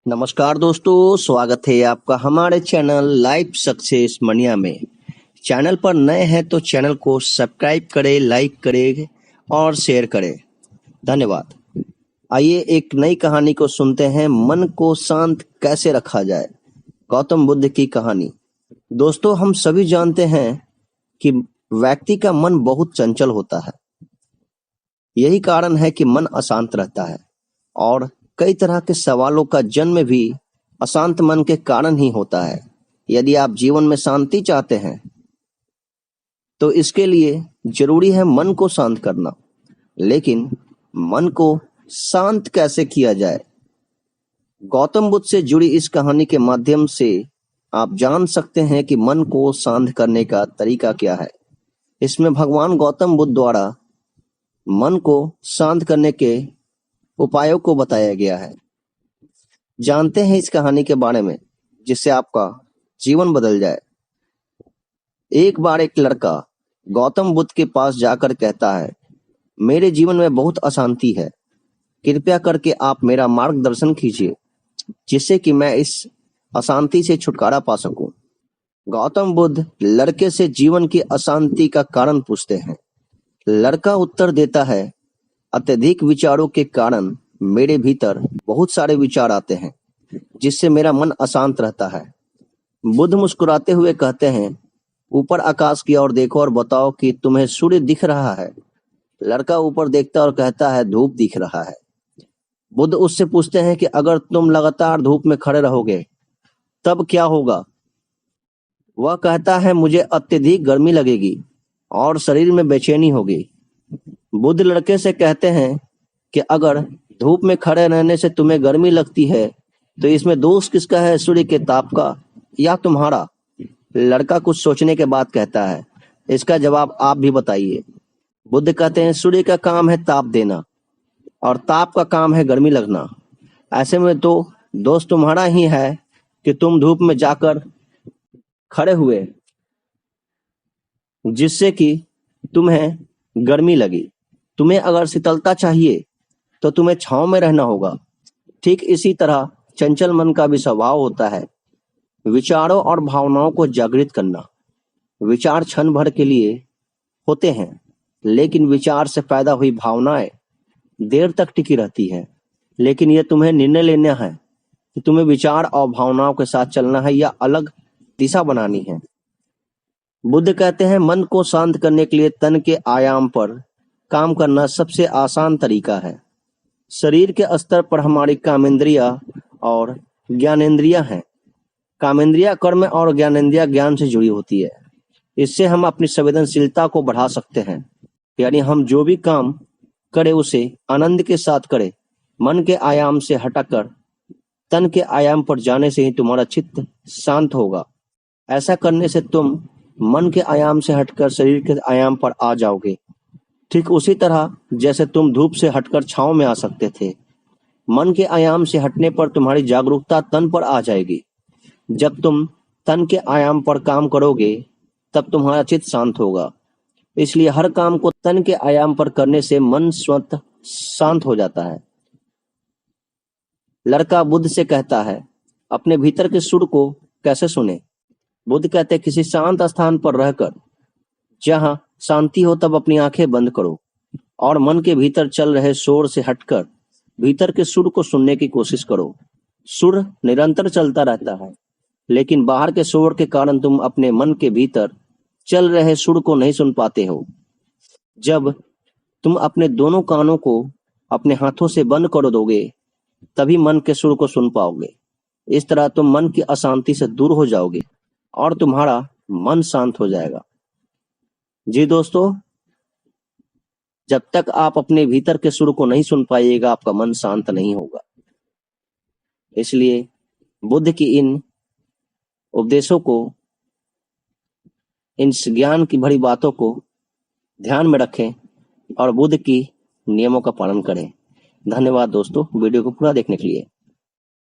नमस्कार दोस्तों, स्वागत है आपका हमारे चैनल लाइफ सक्सेस मनिया में। चैनल पर नए हैं तो चैनल को सब्सक्राइब करें, लाइक करें और शेयर करें। धन्यवाद। आइए एक नई कहानी को सुनते हैं, मन को शांत कैसे रखा जाए। गौतम बुद्ध की कहानी। दोस्तों, हम सभी जानते हैं कि व्यक्ति का मन बहुत चंचल होता है। यही कारण है कि मन अशांत रहता है और कई तरह के सवालों का जन्म भी अशांत मन के कारण ही होता है। यदि आप जीवन में शांति चाहते हैं तो इसके लिए जरूरी है मन को शांत करना। लेकिन मन को शांत कैसे किया जाए? गौतम बुद्ध से जुड़ी इस कहानी के माध्यम से आप जान सकते हैं कि मन को शांत करने का तरीका क्या है। इसमें भगवान गौतम बुद्ध द्वारा मन को शांत करने के उपायों को बताया गया है। जानते हैं इस कहानी के बारे में जिससे आपका जीवन बदल जाए। एक बार एक लड़का गौतम बुद्ध के पास जाकर कहता है, मेरे जीवन में बहुत अशांति है, कृपया करके आप मेरा मार्गदर्शन कीजिए जिससे कि मैं इस अशांति से छुटकारा पा सकूं। गौतम बुद्ध लड़के से जीवन की अशांति का कारण पूछते हैं। लड़का उत्तर देता है, अत्यधिक विचारों के कारण मेरे भीतर बहुत सारे विचार आते हैं जिससे मेरा मन अशांत रहता है। बुद्ध मुस्कुराते हुए कहते हैं, ऊपर आकाश की ओर देखो और बताओ कि तुम्हें सूर्य दिख रहा है। लड़का ऊपर देखता और कहता है, धूप दिख रहा है। बुद्ध उससे पूछते हैं कि अगर तुम लगातार धूप में खड़े रहोगे तब क्या होगा? वह कहता है, मुझे अत्यधिक गर्मी लगेगी और शरीर में बेचैनी होगी। बुद्ध लड़के से कहते हैं कि अगर धूप में खड़े रहने से तुम्हें गर्मी लगती है तो इसमें दोष किसका है, सूर्य के ताप का या तुम्हारा? लड़का कुछ सोचने के बाद कहता है, इसका जवाब आप भी बताइए। बुद्ध कहते हैं, सूर्य का काम है ताप देना और ताप का काम है गर्मी लगना। ऐसे में तो दोष तुम्हारा ही है कि तुम धूप में जाकर खड़े हुए जिससे कि तुम्हें गर्मी लगी। तुम्हें अगर शीतलता चाहिए तो तुम्हें छांव में रहना होगा। ठीक इसी तरह चंचल मन का भी स्वभाव होता है, विचारों और भावनाओं को जागृत करना। विचार क्षण भर के लिए होते हैं, लेकिन विचार से पैदा हुई भावनाएं देर तक टिकी रहती है। लेकिन यह तुम्हें निर्णय लेना है कि तुम्हें विचार और भावनाओं के साथ चलना है या अलग दिशा बनानी है। बुद्ध कहते हैं, मन को शांत करने के लिए तन के आयाम पर काम करना सबसे आसान तरीका है। शरीर के स्तर पर हमारी कामेंद्रिया और ज्ञानेंद्रिया हैं। कामेंद्रिया कर्म और ज्ञानेंद्रिया ज्ञान से जुड़ी होती है। इससे हम अपनी संवेदनशीलता को बढ़ा सकते हैं, यानी हम जो भी काम करें उसे आनंद के साथ करें। मन के आयाम से हटकर तन के आयाम पर जाने से ही तुम्हारा चित्त शांत होगा। ऐसा करने से तुम मन के आयाम से हटकर शरीर के आयाम पर आ जाओगे। ठीक उसी तरह जैसे तुम धूप से हटकर छांव में आ सकते थे, मन के आयाम से हटने पर तुम्हारी जागरूकता तन पर आ जाएगी। जब तुम तन के आयाम पर काम करोगे तब तुम्हारा चित्त शांत होगा। इसलिए हर काम को तन के आयाम पर करने से मन स्वतः शांत हो जाता है। लड़का बुद्ध से कहता है, अपने भीतर के सुर को कैसे सुने? बुद्ध कहते हैं, किसी शांत स्थान पर रहकर जहां शांति हो तब अपनी आंखें बंद करो और मन के भीतर चल रहे शोर से हटकर भीतर के सुर को सुनने की कोशिश करो। सुर निरंतर चलता रहता है, लेकिन बाहर के शोर के कारण तुम अपने मन के भीतर चल रहे सुर को नहीं सुन पाते हो। जब तुम अपने दोनों कानों को अपने हाथों से बंद कर दोगे तभी मन के सुर को सुन पाओगे। इस तरह तुम मन की अशांति से दूर हो जाओगे और तुम्हारा मन शांत हो जाएगा। जी दोस्तों, जब तक आप अपने भीतर के सुर को नहीं सुन पाइएगा आपका मन शांत नहीं होगा। इसलिए बुद्ध की इन उपदेशों को, इन ज्ञान की भरी बातों को ध्यान में रखें और बुद्ध की नियमों का पालन करें। धन्यवाद दोस्तों, वीडियो को पूरा देखने के लिए।